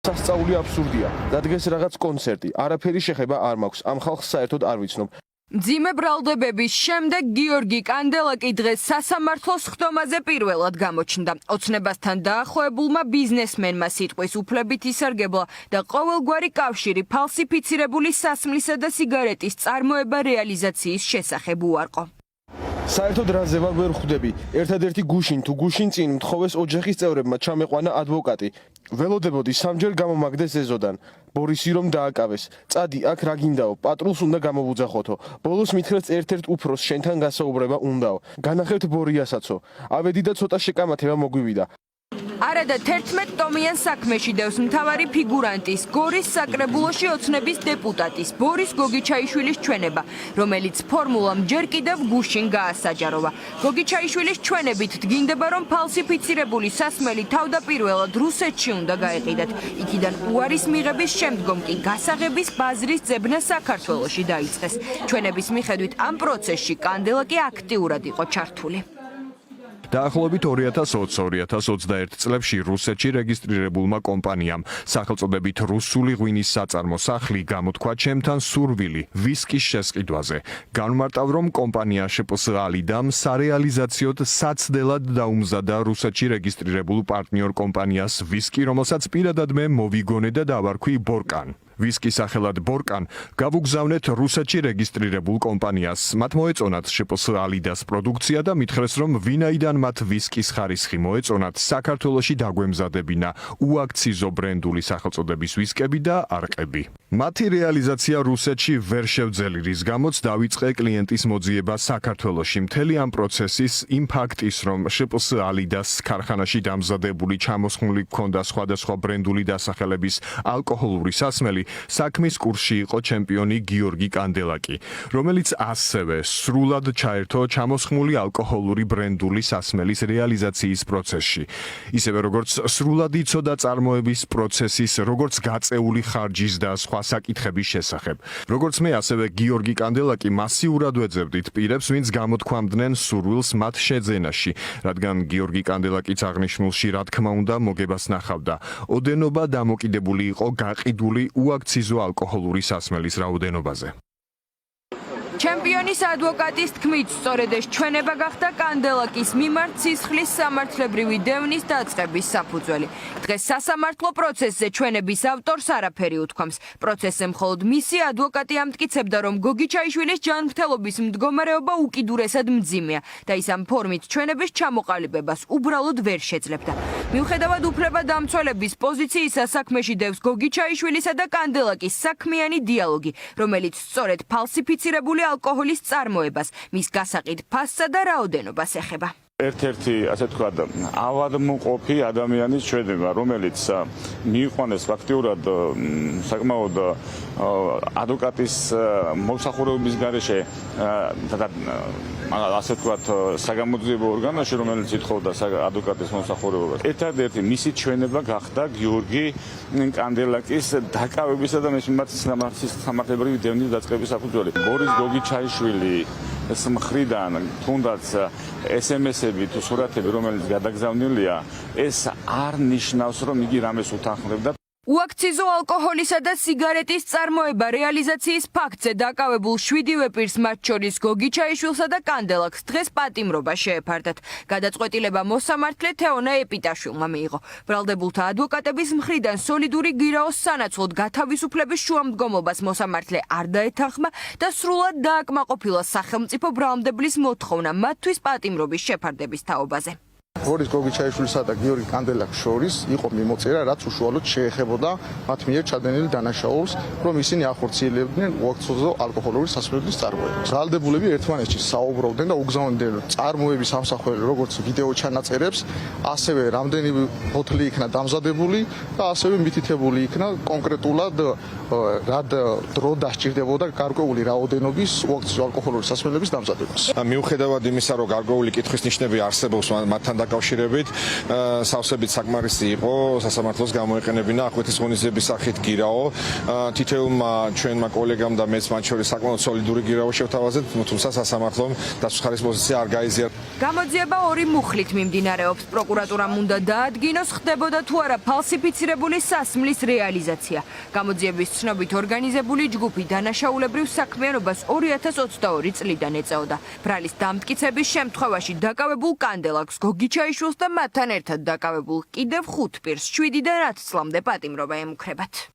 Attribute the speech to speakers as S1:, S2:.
S1: სასწაული აბსურდია. დადგეს რაღაც კონცერტი, არაფერი შეხება არ მაქვს, ამ ხალხს საერთოდ არ ვიცნობ.
S2: მძიმე ბრალდებების შემდეგ გიორგი კანდელაკი დღეს სასამართლოს ხდომაზე პირველად გამოჩნდა. ოცნებასთან დაახლოებულმა ბიზნესმენმა სიტყვის უფლებით ისარგებლა და ყოველგვარი კავშირი ფალსიფიცირებული სასმლისა და სიგარეტის წარმოება რეალიზაციის შესახებ უარყო.
S1: საერთოდ რაზე ვარ ვერ ხვდები. ერთადერთი გუშინ თუ გუშინ წინ მთხოვეს ოჯახის წევრებმა ჩამეყვანა ადვოკატი. ველოდებოდი სამჯერ გამომაგდეს ეზოდან. ბორისი რომ დააკავეს. წადი აქ რა გინდაო, პატრულს უნდა გამოვუძახოთო. ბოლოს მითხრეს ერთ-ერთ უფროს შენთან გასაუბრება უნდაო. განახევთ ბორიასაცო. ავედი და ცოტა შეკამათება მოგვივიდა.
S2: არადა 11 ტომიან საქმეში დევს მთავარი ფიგურანტის, გორის საკრებულოში ოცნების დეპუტატის ბორის გოგიჩაიშვილის ჩვენება, რომელიც ფორმულამ ჯერ კიდევ გუშინ გაასაჯაროვა. გოგიჩაიშვილის ჩვენებით დგინდება, რომ ფალსიფიცირებული სასმელი თავდაპირველად რუსეთში უნდა გაეყიდათ. იქიდან უარის მიღების შემდგომ კი გასაღების ბაზრის ძებნა საქართველოში დაიწყეს. ჩვენების მიხედვით ამ პროცესში კანდელაკი აქტიურად იყო ჩართული.
S3: დაახლოებით 2020-2021 წლებში რუსეთში რეგისტრირებულმა კომპანიამ სახელწოდებით რუსული ღვინის საწარმო სახლი გამოთქვა ჩემთან სურვილი ვისკის შესყიდვაზე. განმარტავ, რომ კომპანია შპს-ალიდამ სარეალიზაციოდ საცდელად დაუმზადა რუსეთში რეგისტრირებულ პარტნიორ კომპანიას ვისკი, რომელსაც პირადად მე მოვიგონე და დავარქვი ბორკან. ვისკის სახელად ბორკან გავუგზავნეთ რუსეთში რეგისტრირებულ კომპანიას. მათ მოეწონათ შპს-ალიდას პროდუქცია და მითხრეს, რომ ვინაიდან მათ ვისკის ხარისხი მოეწონათ, საქართველოში დაგვემზადებინა უაქციზო ბრენდული სახელწოდების ვისკები და არყები. მათი რეალიზაცია რუსეთში ვერ შევძელი, რის გამოც დავიწყე კლიენტის მოძიება საქართველოში. მთელი ამ პროცესის იმ ფაქტის, რომ შპს-ალიდას ქარხანაში დამზადებული ჩამოსხმული ჰქონდა სხვადასხვა ბრენდული დასახელების ალკოჰოლური სასმელი, საქმის კურსში იყო ჩემპიონი გიორგი კანდელაკი, რომელიც ასევე სრულად ჩაერთო ჩამოსხმული ალკოჰოლური ბრენდული სასმელის რეალიზაციის პროცესში. ისევე როგორც სრულად იცოდა წარმოების პროცესის, როგორც გაწეული ხარჯის და სხვა საკითხების შესახებ. როგორც მე, ასევე გიორგი კანდელაკი მასიურად ვეძებდით პირებს, ვინც გამოთქვამდნენ სურვილს მათ შეძენაში, რადგან გიორგი კანდელაკიც აღნიშნულში რა თქმა უნდა მოგებას ნახავდა. ოდენობა დამოკიდებული იყო გაყიდული უაქციზო ალკოჰოლური სასმელის რაოდენობაზე.
S2: ჩემპიონის ადვოკატის თქმით, სწორედ ეს ჩვენება გახდა კანდელაკის მიმართ სისხლის სამართლებრივი დევნის დაწყების საფუძველი. დღეს სასამართლო პროცესზე ჩვენების ავტორს არაფერი უთქვამს. პროცესზე მხოლოდ მისი ადვოკატი ამტკიცებდა, რომ გოგიჩაიშვილის ჯანმრთელობის მდგომარეობა უკიდურესად მძიმეა და ის ამ ფორმით ჩვენების ჩამოყალიბებას უბრალოდ ვერ შეძლებდა. მიუხედავად უფლებადამცველების პოზიციისა, საქმეში დევს გოგიჩაიშვილისა და კანდელაკის საქმიანი დიალოგი, რომელიც სწორედ ფალსიფიცირებული ალკოჰოლის წარმოებას, მის გასაყიდ ფასსა და რაოდენობას ეხება.
S4: ერთ-ერთი, ასე ვთქვათ, ავადმყოფი ადამიანის ჩვენება, რომელიც მიიყვანეს ფაქტიურად საკმაოდ ადვოკატის მოსახურების გარეშე და ასე ვთქვათ, საგამოძიებო ორგანოში, რომელიც ითხოვდა ადვოკატის მოსახურებას. ერთადერთი მისი ჩვენება გახდა გიორგი კანდელაკის დაკავებისა და მის მიმართ სამართლებრივი დევნის დაწყების საფუძველი. ბორის გოგიჩაიშვილი მხრიდან თუნდაც SMS-ები თუ სურათები, რომელიც გადაგზავნილია, ეს არ ნიშნავს, რომ იგი რამეს უთანხმდებდა.
S2: უაქციზო ალკოჰოლისა და სიგარეტის წარმოება რეალიზაციის ფაქტზე დაკავებულ 7-ვე პირს, მათ შორის გოგიჩაიშვილსა და კანდელაკს დღეს პატიმრობა შეეფარდათ. გადაწყვეტილება მოსამართლე თეონა ეპიტაშვილმა მიიღო. ბრალდებულთა ადვოკატების მხრიდან სოლიდური გირაოს სანაცვლოდ გათავისუფლების შუამდგომობას მოსამართლე არ დაეთანხმა და სრულად დააკმაყოფილა სახელმწიფო ბრალმდებლის მოთხოვნა მათთვის პატიმრობის შეფარდების თაობაზე.
S5: ბორის გოგიჩაიშვილსა და გიორგი კანდელაკს შორის იყო მიმოწერა, რაც უშუალოდ შეეხებოდა მათ მიერ ჩადენილ დანაშაულს, რომ ისინი ახორციელებდნენ უაქციზო ალკოჰოლური სასმელების წარმოებას. ბრალდებულები ერთმანეთში საუბრობდნენ და უგზავნიდნენ წარმოების ამსახველი, როგორც ვიდეო ჩანაწერებს, ასევე რამდენი ბოთლი იქნა დამზადებული და ასევე მითითებული იქნა კონკრეტულად რა დრო დასჭირდებოდა გარკვეული რაოდენობის უაქციზო ალკოჰოლური სასმელების დამზადებას.
S6: მიუხედავად იმისა, რომ გარკვეული კითხვის ნიშნები არსებობს მათთან დაკავშირებით სავსებით საკმარისი იყო სასამართლოს გამოეყენებინა ახვითის ღონისძიების სახით გირაო თითოეულმა ჩვენმა კოლეგამ და მეც მათ შორის საკმაოდ სოლიდური გირაო შევთავაზეთ თუმცა სასამართლომ დასახარის პოზიცია არ გაიზიარა
S2: გამოძიება ორი მუხლით მიმდინარეობს. პროკურატურამ უნდა დაადგინოს ხდებოდა თუ არა ფალსიფიცირებული სასმლის რეალიზაცია. გამოძიების ცნობით ორგანიზებული ჯგუფი დანაშაულებრივ საქმიანობას 2022 წლიდან ეწეოდა. ბრალის დამტკიცების შემთხვევაში დაკავებულ კანდელაკს გოგი ჩაიშვილს და მათთან ერთად დაკავებულ კიდევ 5 პირს 7-დან 10 წლამდე პატიმრობა ემუქრებათ.